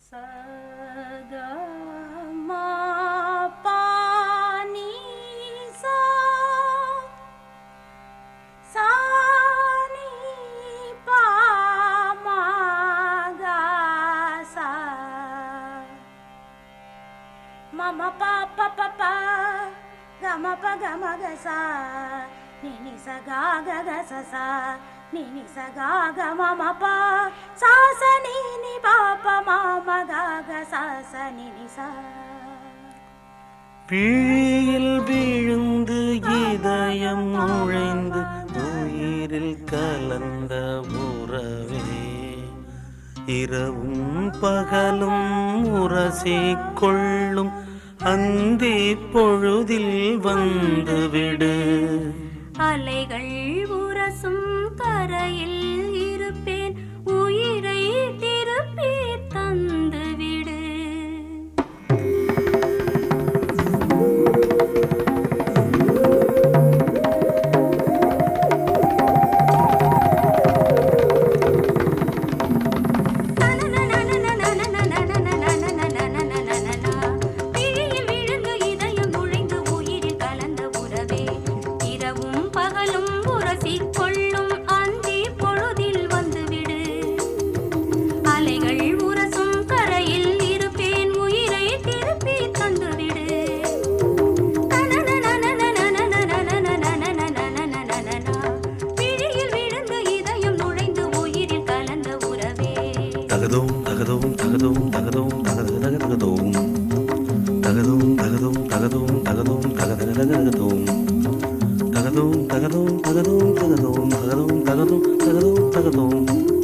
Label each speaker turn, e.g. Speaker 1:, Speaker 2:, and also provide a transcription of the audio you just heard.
Speaker 1: சதா மா பா நீ சா சா நீ பா மா கா சா மம பா ப ப பா க ம ப க ம க சா ni ni sa ga ga ga sa sa ni ni sa ga ga ma ma pa sa sa ni ni pa pa ma ma ga ga sa sa ni ni sa
Speaker 2: பிழியில் விழுந்து இதயம் நுழைந்து உயிரில் கலந்த உறவே இரவும் பகலும் உரசிக் கொள்ளும் அந்தி பொழுதில் வந்துவிடு
Speaker 1: அலைகள் உரசும் கரையில் இருப்பேன் உயிரை திருப்பி தந்துவிடு
Speaker 2: தகதோம் தகதோம் தகதோம் தகதோம் தகதகதகதகதோம் தகதோம் தகதோம் தகதோம் தகதோம் தகதகதகதோம் தகதோம் தகதோம் தகதோம் தகதோம் தகதோம் தகதோம் தகதோம் தகதோம்